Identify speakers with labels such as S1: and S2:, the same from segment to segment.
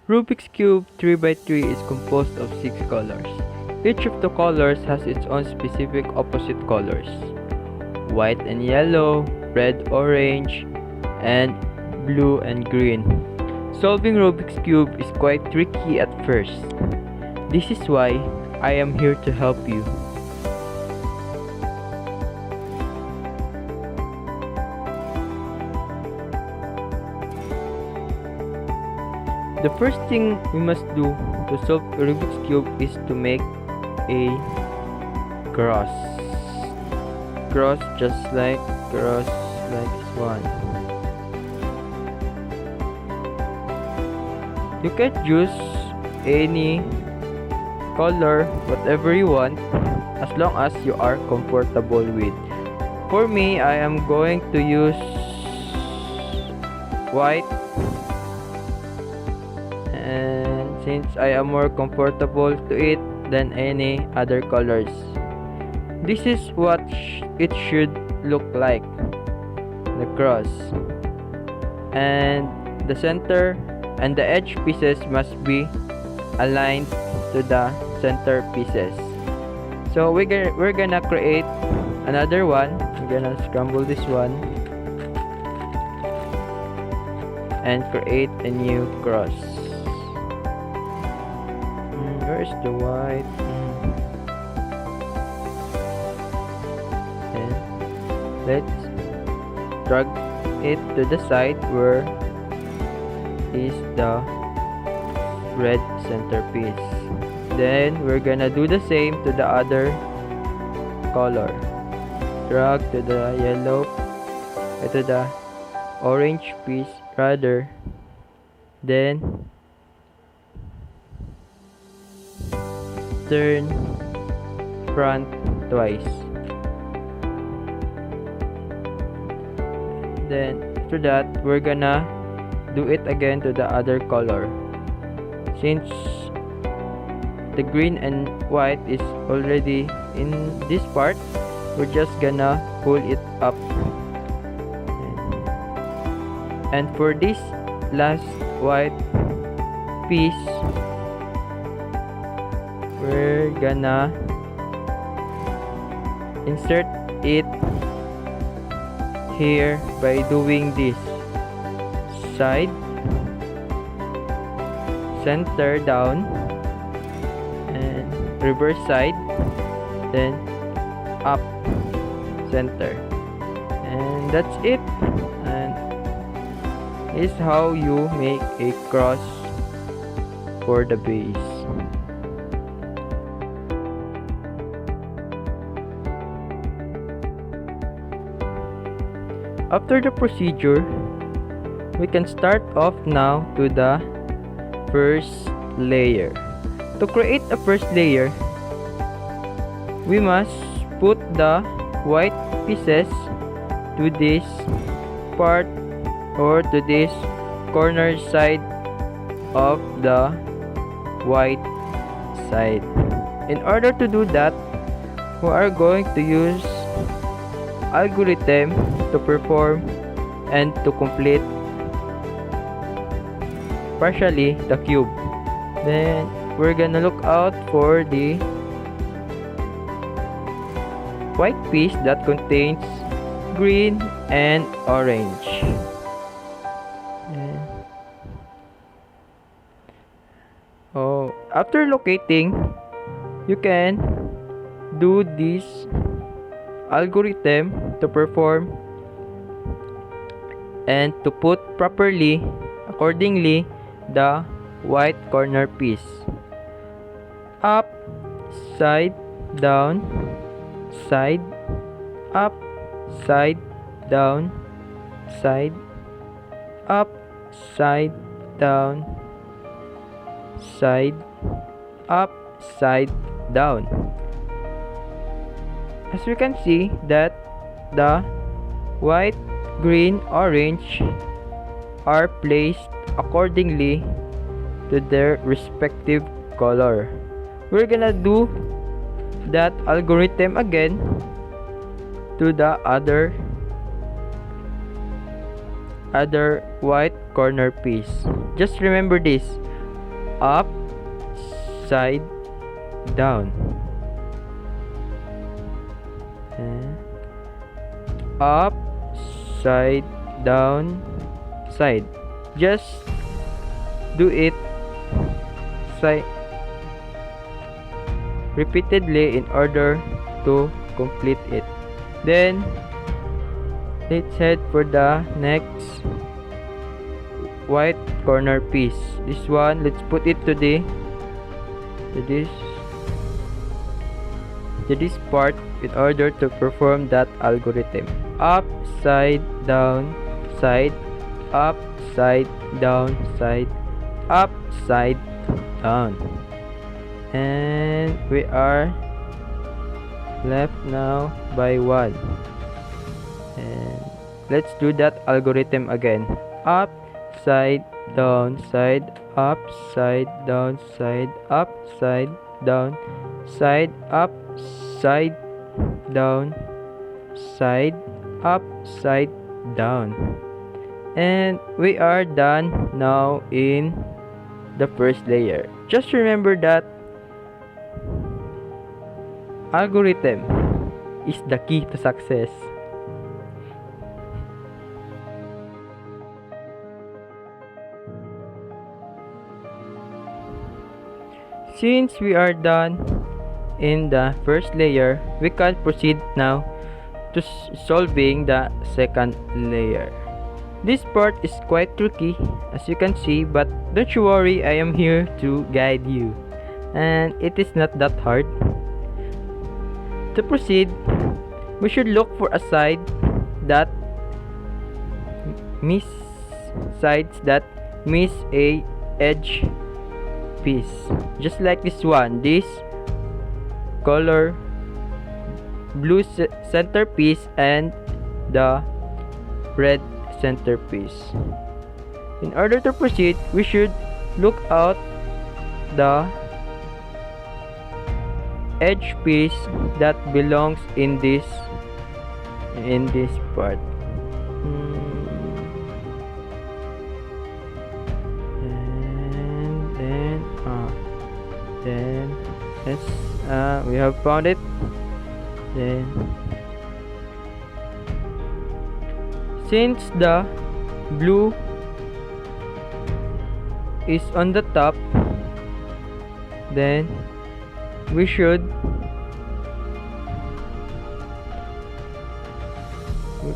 S1: Rubik's Cube 3 by 3 is composed of 6 colors. Each of the colors has its own specific opposite colors. White and yellow, red, orange, and blue and green. Solving Rubik's Cube is quite tricky at first. This is why I am here to help you. The first thing we must do to solve a Rubik's Cube is to make a cross. Cross just like this one. You can use any color, whatever you want, as long as you are comfortable with. For me, I am going to use white, and since I am more comfortable to it than any other colors. This is what it should look like, the cross, and the center and the edge pieces must be aligned to the center pieces. So we're gonna create another one. We're gonna scramble this one and create a new cross. Where's the white? And let's drag it to the side where is the red centerpiece. Then we're gonna do the same to the other color. Drag to the yellow, to the orange piece rather. Then turn front twice. Then after that, we're gonna do it again to the other color. Since the green and white is already in this part, we're just gonna pull it up. And for this last white piece, we're gonna insert it here by doing this: side, center down, and reverse side, then up, center, and that's it. And this is how you make a cross for the base. After the procedure, we can start off now to the first layer. To create a first layer, we must put the white pieces to this part or to this corner side of the white side. In order to do that, we are going to use algorithm to perform and to complete partially the cube. Then we're gonna look out for the white piece that contains green and orange. After locating, you can do this algorithm to perform and to put properly, accordingly, the white corner piece. Up, side, down, side, up, side, down, side, up, side, down, side, up, side, down. As we can see that the white, green, orange are placed accordingly to their respective color. We're gonna do that algorithm again to the other white corner piece. Just remember this: up, side, down, and up, side, down, side. Just do it repeatedly in order to complete it. Then let's head for the next white corner piece. This one, let's put it to this part in order to perform that algorithm. Up, side, down, side, up, side, down, side, up, side, down. And we are left now by 1. And let's do that algorithm again. Up, side, down, side, up, side, down, side, up, side, down, side, up, side, down, side, up, side, down. And we are done now in the first layer. Just remember that algorithm is the key to success. Since we are done in the first layer, we can proceed now to solving the second layer. This part is quite tricky, as you can see, but don't you worry, I am here to guide you. And it is not that hard. To proceed, we should look for a side that miss a edge piece. Just like this one, this color blue centerpiece and the red centerpiece. In order to proceed, we should look out the edge piece that belongs in this part. And then yes, we have found it. Then since the blue is on the top, then we should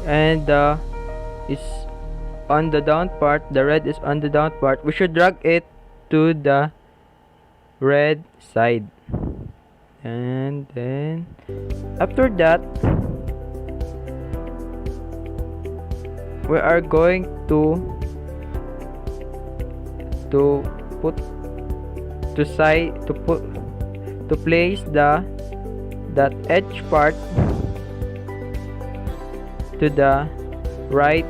S1: and is on the down part, the red is on the down part, we should drag it to the red side. And then after that, we are going to place that edge part to the right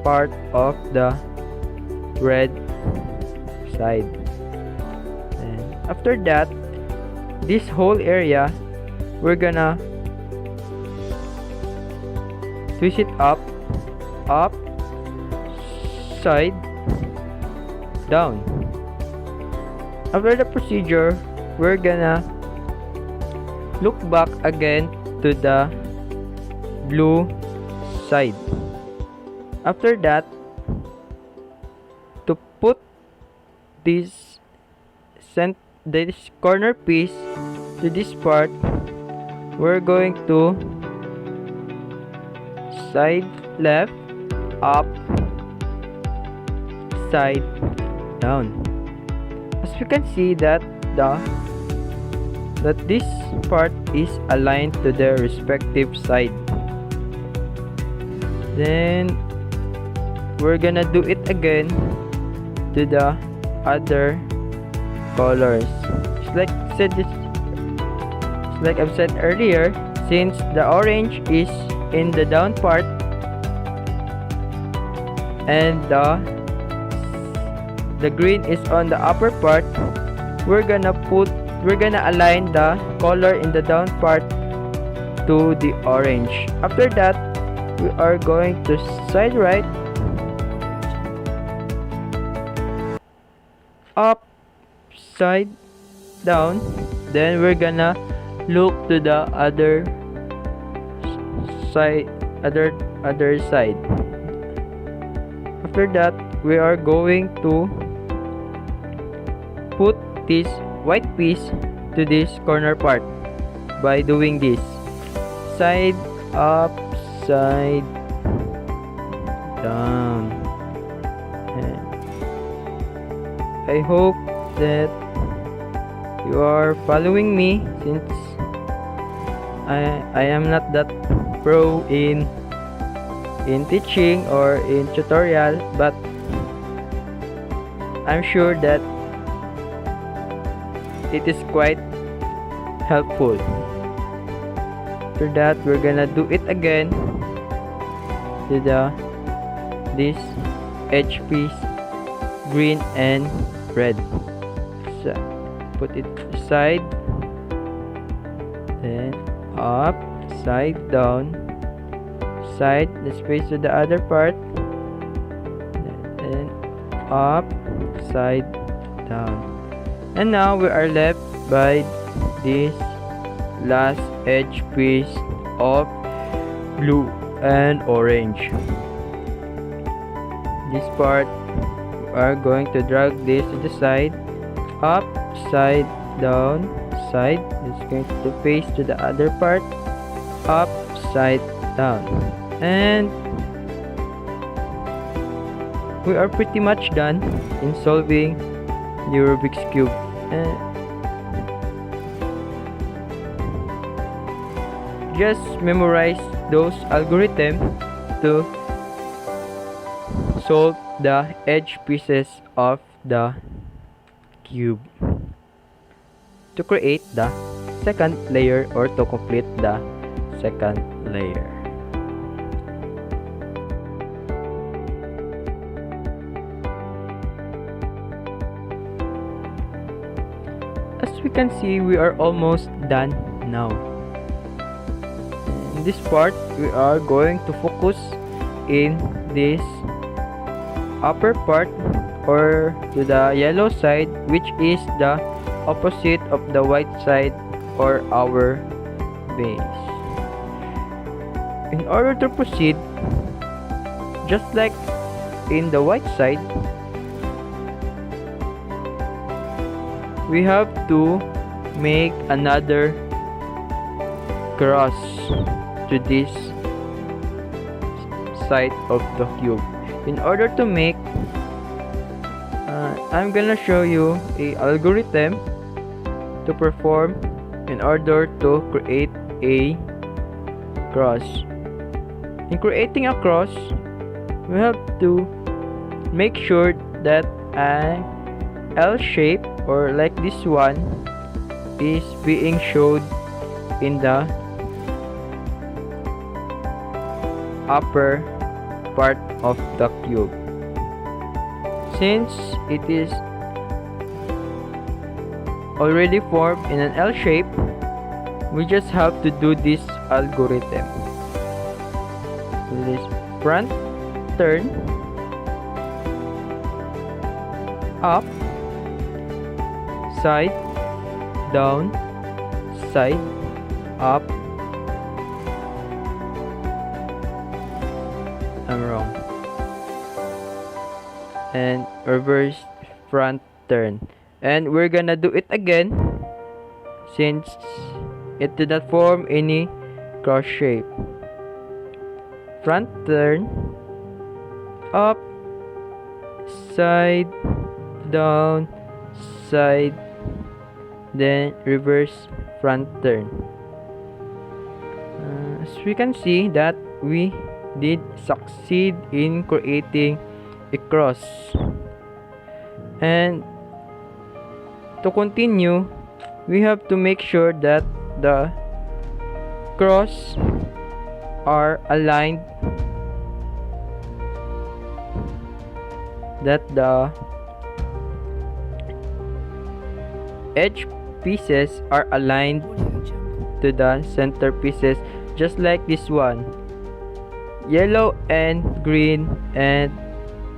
S1: part of the red side. And after that, this whole area, we're gonna twist it up, side, down. After the procedure, we're gonna look back again to the blue side. After that, to put this corner piece to this part, we're going to side left, up, side down. As you can see that this part is aligned to their respective side. Then we're gonna do it again to the other colors. Like I've said earlier, since the orange is in the down part and the green is on the upper part, we're gonna align the color in the down part to the orange. After that, we are going to side right, upside down. Then we're gonna look to the other side. Other side. After that, we are going to put this white piece to this corner part by doing this side up, side down. And I hope that you are following me, since I am not that pro in teaching or in tutorial, but I'm sure that it is quite helpful. After that, we're gonna do it again to this edge piece, green and red. So put it side, then up, side down, side, let's face to the other part, and up, side down. And now we are left by this last edge piece of blue and orange. This part, we are going to drag this to the side, up, side down, side. It's going to face to the other part, up, side down. And we are pretty much done in solving the Rubik's Cube. Just memorize those algorithms to solve the edge pieces of the cube to create the second layer, or to complete the second layer. As we can see, we are almost done now. In this part, we are going to focus in this upper part, or to the yellow side, which is the opposite of the white side, or our base. In order to proceed, just like in the white side, we have to make another cross to this side of the cube. In order to make, I'm gonna show you a algorithm to perform in order to create a cross. In creating a cross, we have to make sure that an L shape, or like this one, is being showed in the upper part of the cube. Since it is already formed in an L shape, we just have to do this algorithm. This front turn, up, side, down, side, up. I'm wrong. And reverse front turn. And we're gonna do it again, since it did not form any cross shape. Front turn, up, side, down, side, then reverse front turn. As we can see that we did succeed in creating a cross. And to continue, we have to make sure that the cross are aligned, that the edge pieces are aligned to the center pieces, just like this one, yellow and green and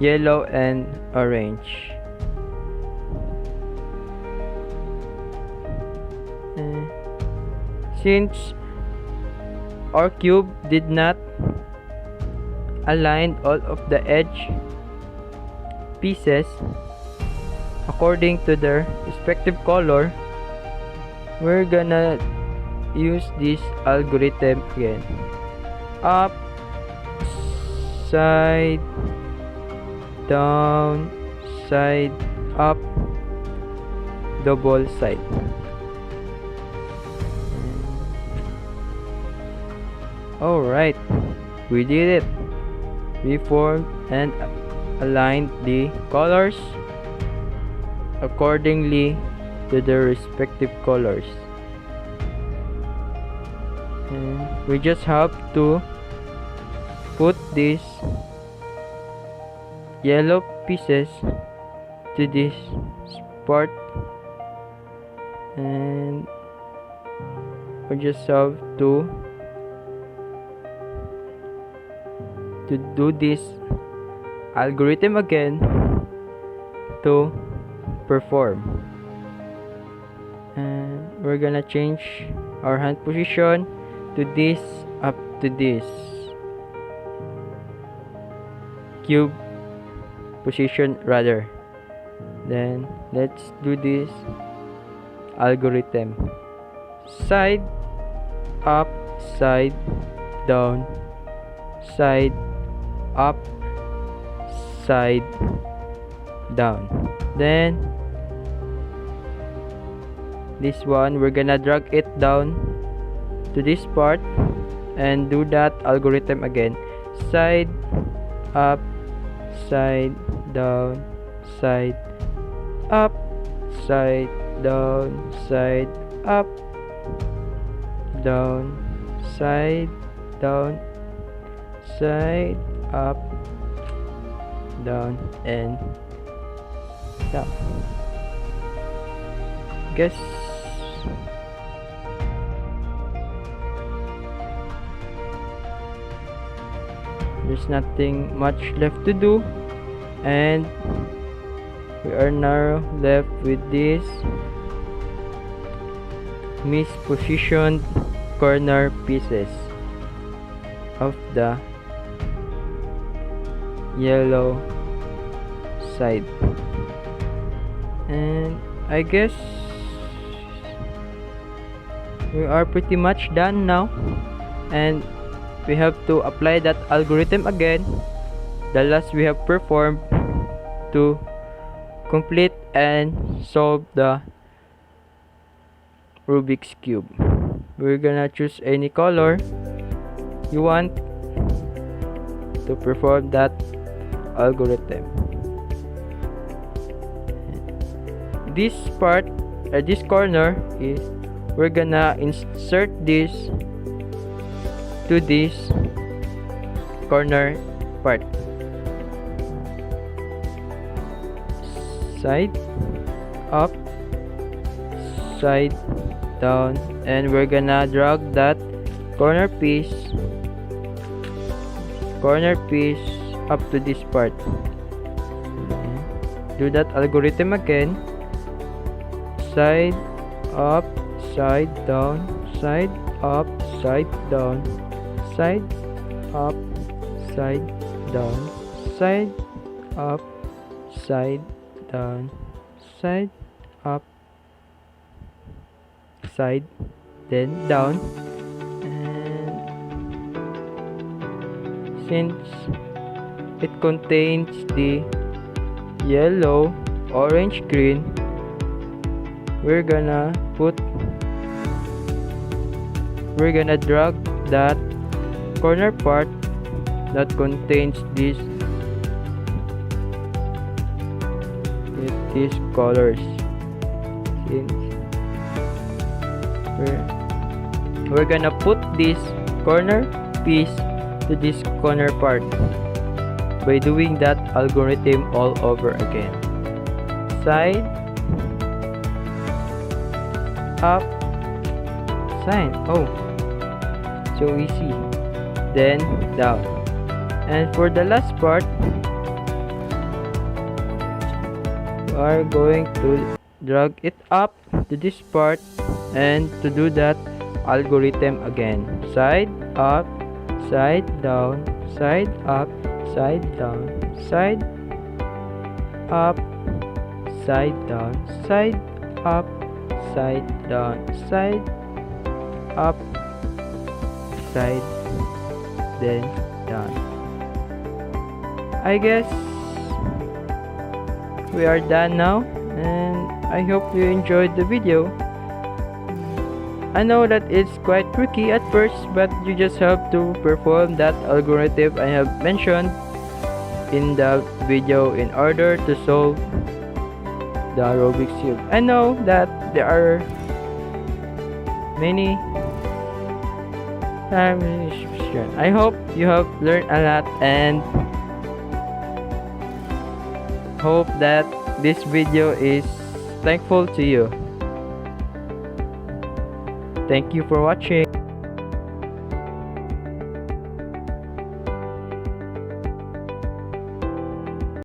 S1: yellow and orange. Since our cube did not align all of the edge pieces according to their respective color, we're gonna use this algorithm again. Up, side, down, side, up, double side. Alright, we did it. We formed and aligned the colors accordingly to their respective colors. And we just have to put these yellow pieces to this part, and we just have to do this algorithm again to perform. And we're gonna change our hand position to this, up to this cube position rather. Then let's do this algorithm: side, up, side, down, side, up, side, down. Then this one, we're gonna drag it down to this part and do that algorithm again: side, up, side, down, side, up, side, down, side, up, down, side, down, side, up, down, and down. Guess there's nothing much left to do, and we are now left with this mispositioned corner pieces of the yellow side. And I guess we are pretty much done now, and we have to apply that algorithm again, the last we have performed, to complete and solve the Rubik's Cube. We're gonna choose any color you want to perform that algorithm. This part, this corner, is we're gonna insert this to this corner part. Side, up, side, down, and we're gonna drag that corner piece up to this part. Do that algorithm again: side, up, side, down, side, up, side, down, side, up, side, down, side, up, side, down, side, up, side, then down. And since it contains the yellow, orange, green, we're gonna drag that corner part that contains these colors. Since we're gonna put this corner piece to this corner part by doing that algorithm all over again: side, up, side. Oh, so easy. Then down. And for the last part, we are going to drag it up to this part, and to do that algorithm again. Side up, side down, side up, side down, side up, side down, side up, side down, side up, side, then down. I guess we are done now, and I hope you enjoyed the video. I know that it's quite tricky at first, but you just have to perform that algorithm I have mentioned in the video in order to solve the Rubik's Cube. I know that there are many I hope you have learned a lot, and hope that this video is thankful to you. Thank you for watching.